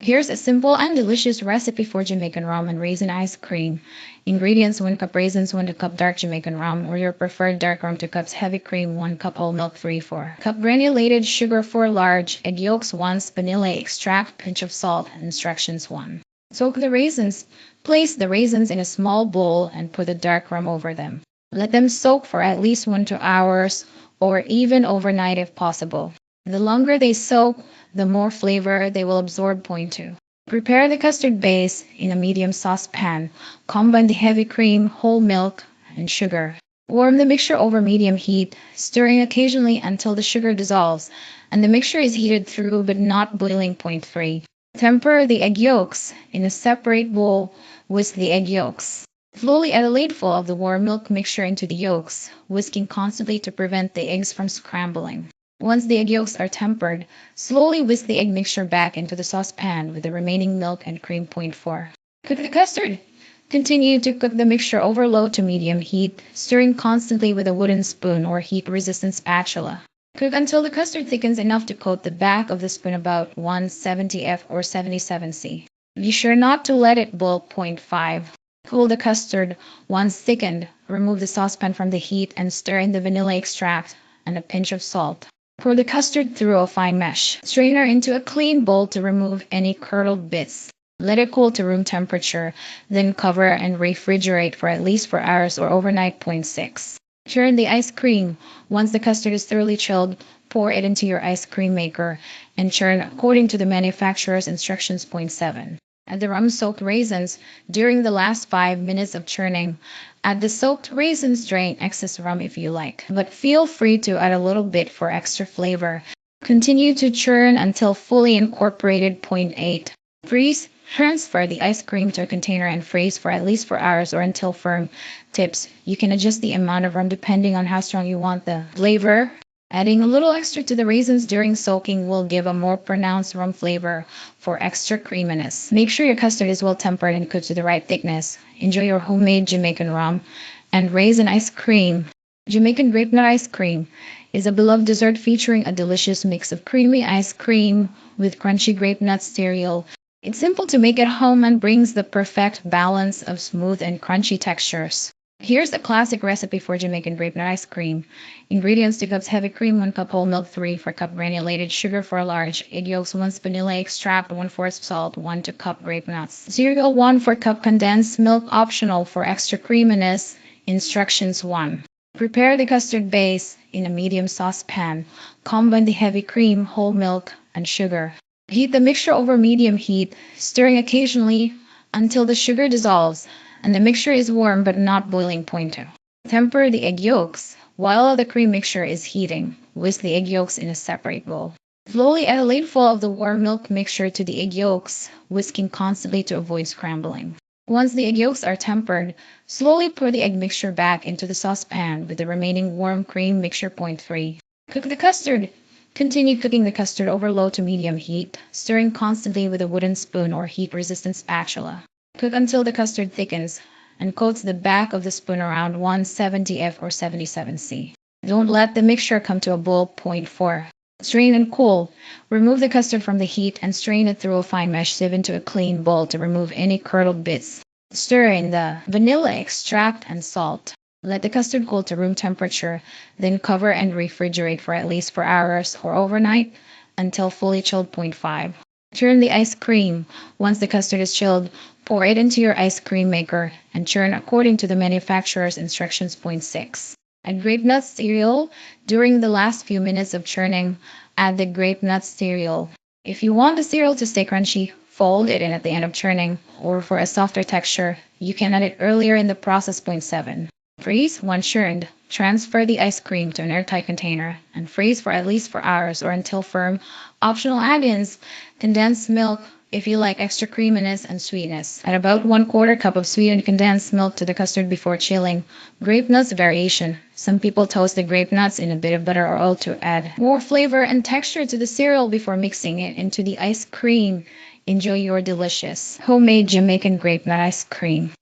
Here's a simple and delicious recipe for Jamaican rum and raisin ice cream. Ingredients: 1 cup raisins, 1 cup dark Jamaican rum, or your preferred dark rum, 2 cups heavy cream, 1 cup whole milk, 3/4 cup granulated sugar, 4 large egg yolks, 1 vanilla extract, pinch of salt. Instructions: 1. Soak the raisins. Place the raisins in a small bowl and put the dark rum over them. Let them soak for at least 1 to 2 hours, or even overnight if possible. The longer they soak, the more flavor they will absorb. Point 2. Prepare the custard base in a medium saucepan. Combine the heavy cream, whole milk, and sugar. Warm the mixture over medium heat, stirring occasionally until the sugar dissolves and the mixture is heated through but not boiling. Point 3. Temper the egg yolks. In a separate bowl, whisk the egg yolks. Slowly add a ladleful of the warm milk mixture into the yolks, whisking constantly to prevent the eggs from scrambling. Once the egg yolks are tempered, slowly whisk the egg mixture back into the saucepan with the remaining milk and cream. Point 4. Cook the custard. Continue to cook the mixture over low to medium heat, stirring constantly with a wooden spoon or heat-resistant spatula. Cook until the custard thickens enough to coat the back of the spoon, about 170 F or 77 C. Be sure not to let it boil. Point 5. Cool the custard. Once thickened, remove the saucepan from the heat and stir in the vanilla extract and a pinch of salt. Pour the custard through a fine mesh strainer into a clean bowl to remove any curdled bits. Let it cool to room temperature, then cover and refrigerate for at least 4 hours or overnight. Point 6. Churn the ice cream. Once the custard is thoroughly chilled, pour it into your ice cream maker and churn according to the manufacturer's instructions. Point 7. Add the rum-soaked raisins. During the last 5 minutes of churning, add the soaked raisins. Drain excess rum if you like, but feel free to add a little bit for extra flavor. Continue to churn until fully incorporated. Point 8. Freeze. Transfer the ice cream to a container and freeze for at least 4 hours or until firm. Tips: you can adjust the amount of rum depending on how strong you want the flavor. Adding a little extra to the raisins during soaking will give a more pronounced rum flavor for extra creaminess. Make sure your custard is well tempered and cooked to the right thickness. Enjoy your homemade Jamaican rum and raisin ice cream. Jamaican grape nut ice cream is a beloved dessert featuring a delicious mix of creamy ice cream with crunchy grape nut cereal. It's simple to make at home and brings the perfect balance of smooth and crunchy textures. Here's a classic recipe for Jamaican grape nut ice cream. Ingredients: 2 cups heavy cream, 1 cup whole milk, 3/4 cup granulated sugar, 4 large egg yolks, 1 vanilla extract, 1/4 salt, 1 2 cup grape nuts. Cereal: 1/4 cup condensed milk, optional for extra creaminess. Instructions: 1. Prepare the custard base in a medium saucepan. Combine the heavy cream, whole milk, and sugar. Heat the mixture over medium heat, stirring occasionally until the sugar dissolves and the mixture is warm but not boiling. Point 2. Temper the egg yolks. While the cream mixture is heating, whisk the egg yolks in a separate bowl. Slowly add a ladleful of the warm milk mixture to the egg yolks, whisking constantly to avoid scrambling. Once the egg yolks are tempered, slowly pour the egg mixture back into the saucepan with the remaining warm cream mixture. Point 3. Cook the custard. Continue cooking the custard over low to medium heat, stirring constantly with a wooden spoon or heat-resistant spatula. Cook until the custard thickens and coats the back of the spoon around 170 F or 77 C. Don't let the mixture come to a boil. Point 4. Strain and cool. Remove the custard from the heat and strain it through a fine mesh sieve into a clean bowl to remove any curdled bits. Stir in the vanilla extract and salt. Let the custard cool to room temperature, then cover and refrigerate for at least 4 hours or overnight until fully chilled. Point 5. Churn the ice cream. Once the custard is chilled, pour it into your ice cream maker and churn according to the manufacturer's instructions. Point 6. Add grape nut cereal. During the last few minutes of churning, add the grape nut cereal. If you want the cereal to stay crunchy, fold it in at the end of churning, or for a softer texture, you can add it earlier in the process. Point 7. Freeze. Once churned, transfer the ice cream to an airtight container and freeze for at least 4 hours or until firm. Optional add-ins: condensed milk if you like extra creaminess and sweetness. Add about 1/4 cup of sweetened condensed milk to the custard before chilling. Grape nuts variation: some people toast the grape nuts in a bit of butter or oil to add more flavor and texture to the cereal before mixing it into the ice cream. Enjoy your delicious homemade Jamaican grape nut ice cream.